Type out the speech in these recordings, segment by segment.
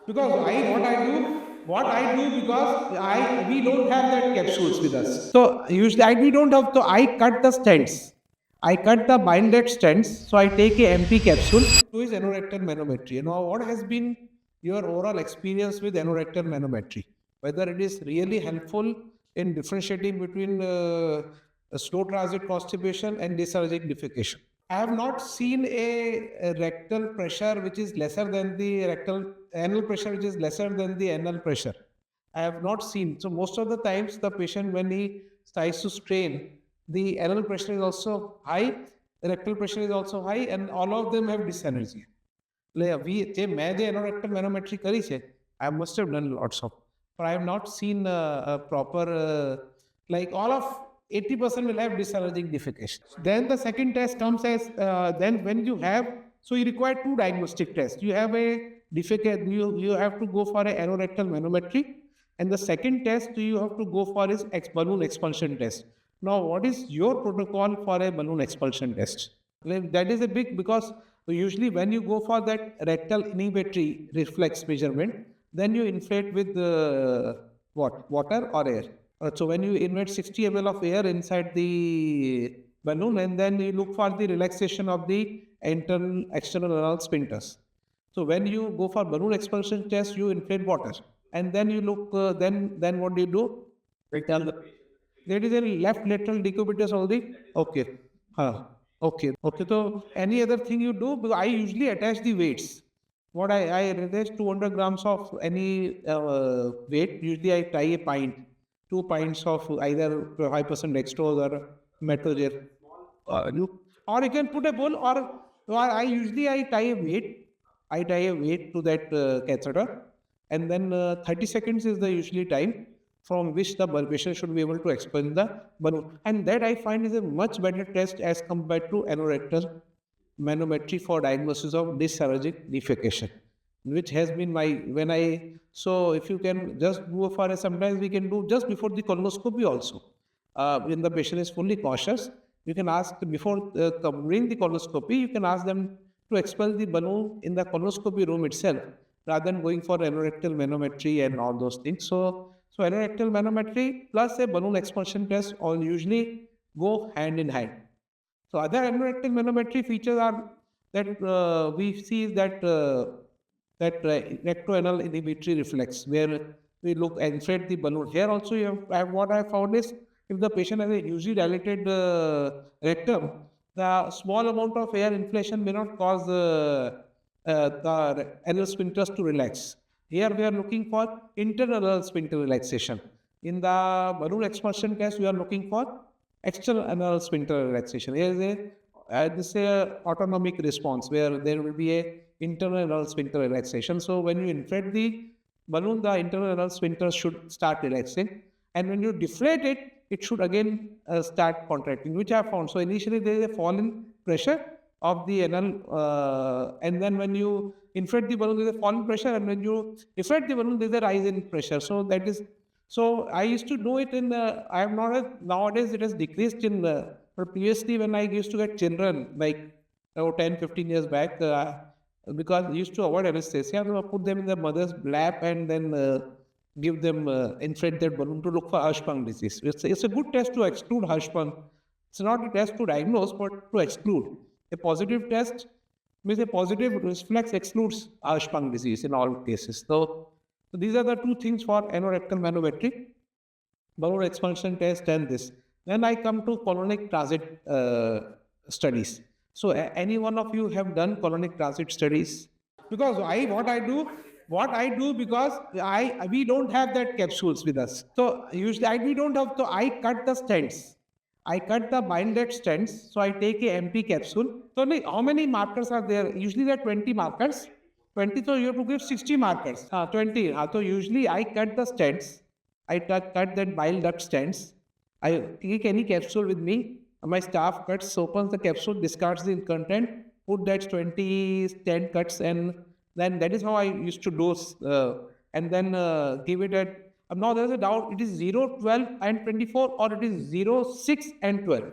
Because what I do because we don't have that capsules with us. So usually we don't have. So I cut the stents. I cut the binded stents. So I take a empty capsule. Two is anorectal manometry. You know what has been your overall experience with anorectal manometry? Whether it is really helpful in differentiating between a slow transit constipation and dysarthritic defecation. I have not seen a rectal pressure which is lesser than the rectal anal pressure, which is lesser than the anal pressure. I have not seen. So most of the times, the patient when he tries to strain, the anal pressure is also high, the rectal pressure is also high, and all of them have dysenergy. Like we, જે મેં જે anorectal manometry કરી છે, I must have done lots of, but I have not seen a proper like all of 80% will have dysarthritic defecation. Then the second test comes as then when you have, so you require two diagnostic tests. You have a defecate, you have to go for a anorectal manometry, and the second test you have to go for is balloon expulsion test. Now, what is your protocol for a balloon expulsion test? Well, that is a big because usually when you go for that rectal inhibitory reflex measurement, then you inflate with what water or air. So when you invert 60 ml of air inside the balloon, and then you look for the relaxation of the internal external anal sphincters. So when you go for balloon expulsion test, you inflate water, and then you look. Then what do you do? Tell the there is a left lateral decubitus only. Okay. Huh. Okay. Okay. So any other thing you do? Because I usually attach the weights. What I attach 200 grams of any weight. Usually I tie a pint, 2 pints of either 5% dextrose or metroger. Or you can put a bowl, or I tie a weight. I tie a weight to that catheter, and then 30 seconds is the usually time from which the patient should be able to expel the balloon. And that I find is a much better test as compared to anorectal manometry for diagnosis of dysarthritic defecation, which has been my when I so if you can just go for a sometimes we can do just before the colonoscopy also. When the patient is fully cautious, you can ask before doing the colonoscopy, you can ask them to expel the balloon in the colonoscopy room itself rather than going for anorectal manometry and all those things. So anorectal manometry plus a balloon expulsion test all usually go hand in hand. So other anorectal manometry features are that we see is that rectoanal inhibitory reflex, where we look and inflate the balloon. Here also, what I found is if the patient has a hugely dilated rectum, the small amount of air inflation may not cause the anal sphincters to relax. Here we are looking for internal sphincter relaxation. In the balloon expulsion test, we are looking for external anal sphincter relaxation. Here is this is a autonomic response where there will be a internal anal sphincter relaxation. So when you inflate the balloon, the internal anal sphincter should start relaxing, and when you deflate it, it should again start contracting, which I have found. So initially there is a fall in pressure of the anal, and then when you inflate the balloon, there is a fall in pressure, and when you deflate the balloon, there is a rise in pressure. So that is so I used to do it in. I am not nowadays it has decreased in. But previously, when I used to get children, like 10, 15 years back, because I used to avoid anesthesia, so I put them in their mother's lap and then give them inflate their balloon to look for Hirschsprung disease. It's a good test to exclude Hirschsprung. It's not a test to diagnose, but to exclude. A positive test means a positive reflex excludes Hirschsprung disease in all cases. So these are the two things for anorectal manometry, balloon expulsion test, and this. Then I come to colonic transit studies. So any one of you have done colonic transit studies? Because what I do because we don't have that capsules with us. So usually we don't have. So I cut the stents. I cut the binded stents. So I take a empty capsule. So how many markers are there? Usually there are 20 markers. 20. So you have to give 60 markers. 20. So usually I cut the stents. I cut that bile duct stents. I take any capsule with me. My staff cuts, opens the capsule, discards the content, put that 20 10 cuts, and then that is how I used to dose, and then give it at. Now there is a doubt: it is 0, 12, and 24, or it is 0, 6, and 12.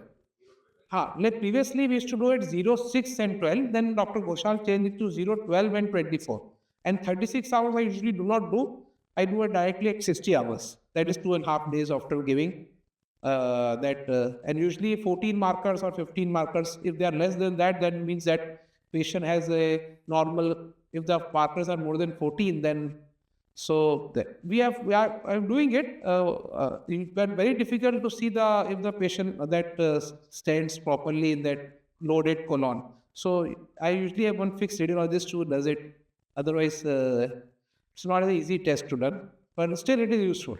Like previously we used to do it 0, 6, and 12. Then Dr. Ghoshal changed it to 0, 12, and 24. And 36 hours I usually do not do. I do it directly at 60 hours. That is 2.5 days after giving and usually 14 markers or 15 markers. If they are less than that, then means that patient has a normal. If the markers are more than 14, then we are I'm doing it. It's been very difficult to see the if the patient that stands properly in that loaded colon. So I usually have one fixed radiologist who does it. Otherwise, it's not an easy test to done, but still it is useful.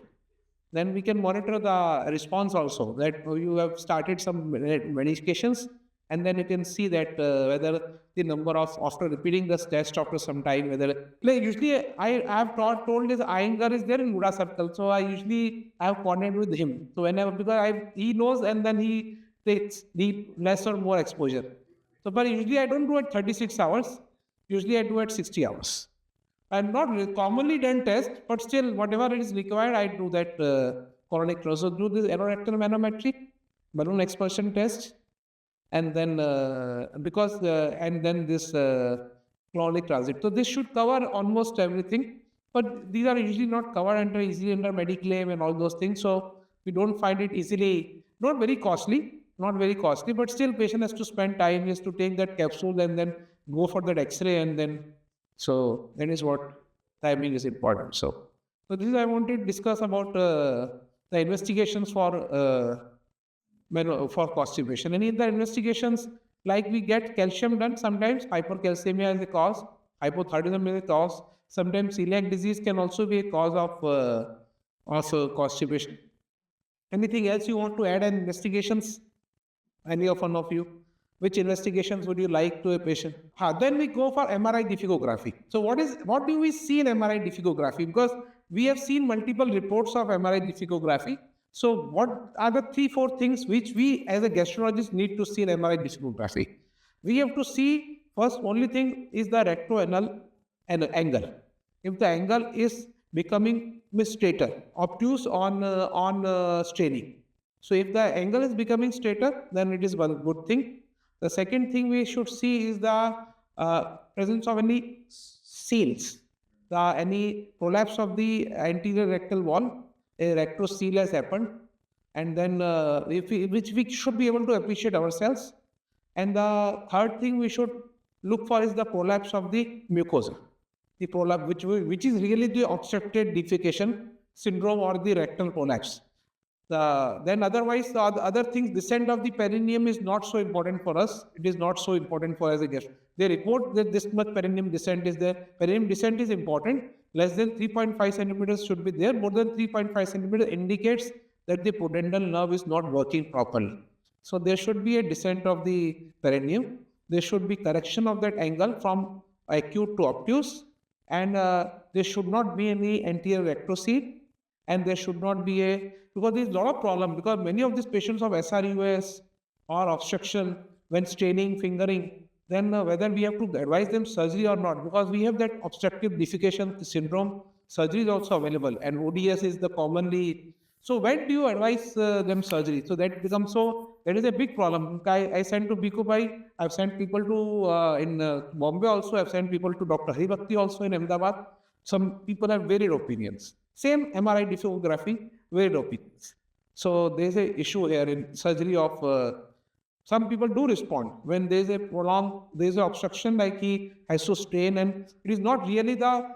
Then we can monitor the response also, that you have started some medications, and then you can see that whether the number of, after repeating this test after some time, whether, like usually I have told this Iyengar is there in Muda circle, so I usually have contact with him. So whenever, because he knows, and then he takes the less or more exposure. So, but usually I don't do it 36 hours. Usually I do it 60 hours. And not commonly done test, but still whatever is required, I do that colonic. So do this anorectal manometry, balloon expulsion test, and then and then this colonic transit. So this should cover almost everything, but these are usually not covered easily under Mediclaim and all those things. So we don't find it easily, not very costly, but still patient has to spend time, he has to take that capsule and then go for that X-ray, and then so that is what timing is important. So this is I want to discuss about the investigations for constipation. And in the investigations, like we get calcium done sometimes, hypercalcemia is a cause, hypothyroidism is a cause. Sometimes celiac disease can also be a cause of constipation. Anything else you want to add in investigations? Any of one of you? Which investigations would you like to a patient? Then we go for MRI defecography. So what do we see in MRI defecography? Because we have seen multiple reports of MRI defecography. So what are the 3-4 things which we as a gastroenterologist need to see in MRI defecography? We have to see, first only thing is the rectoanal angle. If the angle is becoming straighter, obtuse on straining. So if the angle is becoming straighter, then it is one good thing. The second thing we should see is the presence of any seals, any prolapse of the anterior rectal wall, a rectocele has happened, and then which we should be able to appreciate ourselves. And the third thing we should look for is the prolapse of the mucosa, the prolapse which is really the obstructed defecation syndrome or the rectal prolapse. Then otherwise, the other things, descent of the perineum is not so important for us. It is not so important for as a guest. They report that this much perineum descent is there. Perineum descent is important. Less than 3.5 centimeters should be there. More than 3.5 centimeters indicates that the pudendal nerve is not working properly. So there should be a descent of the perineum. There should be correction of that angle from acute to obtuse. And there should not be any anterior rectocele. And there should not be because there is a lot of problem, because many of these patients of SRUS or obstruction when straining, fingering, then whether we have to advise them surgery or not, because we have that obstructive defecation syndrome, surgery is also available, and ODS is the commonly. So when do you advise them surgery? So that is a big problem. I sent to Bikubai, I've sent people to, in Bombay also, I've sent people to Dr. Haribhakti also in Ahmedabad. Some people have varied opinions. Same MRI defecography, varied opinions. So there's a issue here in surgery of, some people do respond when there's an obstruction, like he has to strain, and it is not really the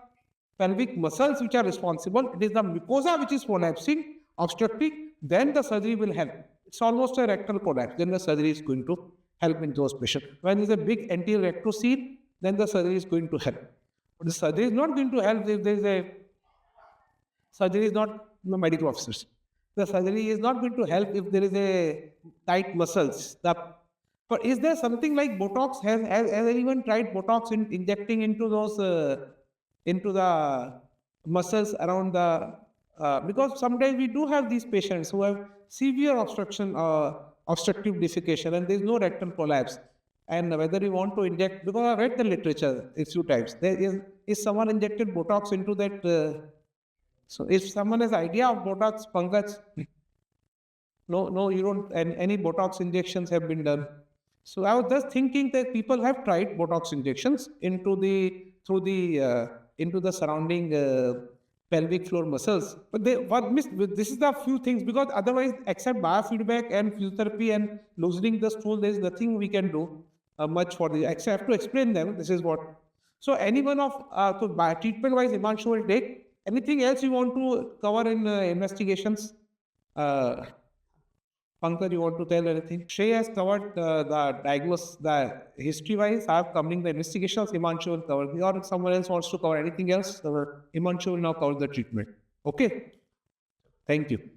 pelvic muscles which are responsible, it is the mucosa which is prolapsing, obstructing, then the surgery will help. It's almost a rectal collapse, then the surgery is going to help in those patients. When there's a big anterior rectocele, then the surgery is going to help. But the surgery is not going to help if there is a surgery is not medical officers. The surgery is not going to help if there is a tight muscles. But is there something like Botox? Has anyone tried Botox injecting into those into the muscles around the because sometimes we do have these patients who have severe obstructive defecation, and there is no rectal collapse. And whether you want to inject, because I read the literature a few times, there is someone injected Botox into that. So if someone has idea of Botox, Pankaj, no, you don't, and any Botox injections have been done. So I was just thinking that people have tried Botox injections through the into the surrounding pelvic floor muscles. But this is the few things, because otherwise, except biofeedback and physiotherapy and loosening the stool, there is nothing we can do much for this. Except to explain them. This is what. So anyone of so by treatment wise, Himanshu will take. Anything else you want to cover in investigations? Pankaj, you want to tell anything? Shrey has covered the diagnosis, the history-wise. I have covering the investigations. Himanshu will cover. Or if someone else wants to cover anything else, Himanshu will now cover the treatment. Okay. Thank you.